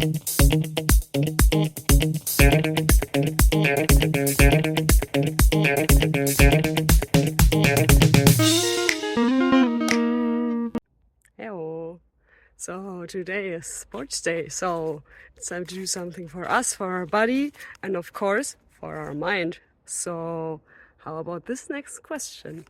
Hello. So today is sports day, so it's time to do something for us, for our body, and of course for our mind. So how about this next question?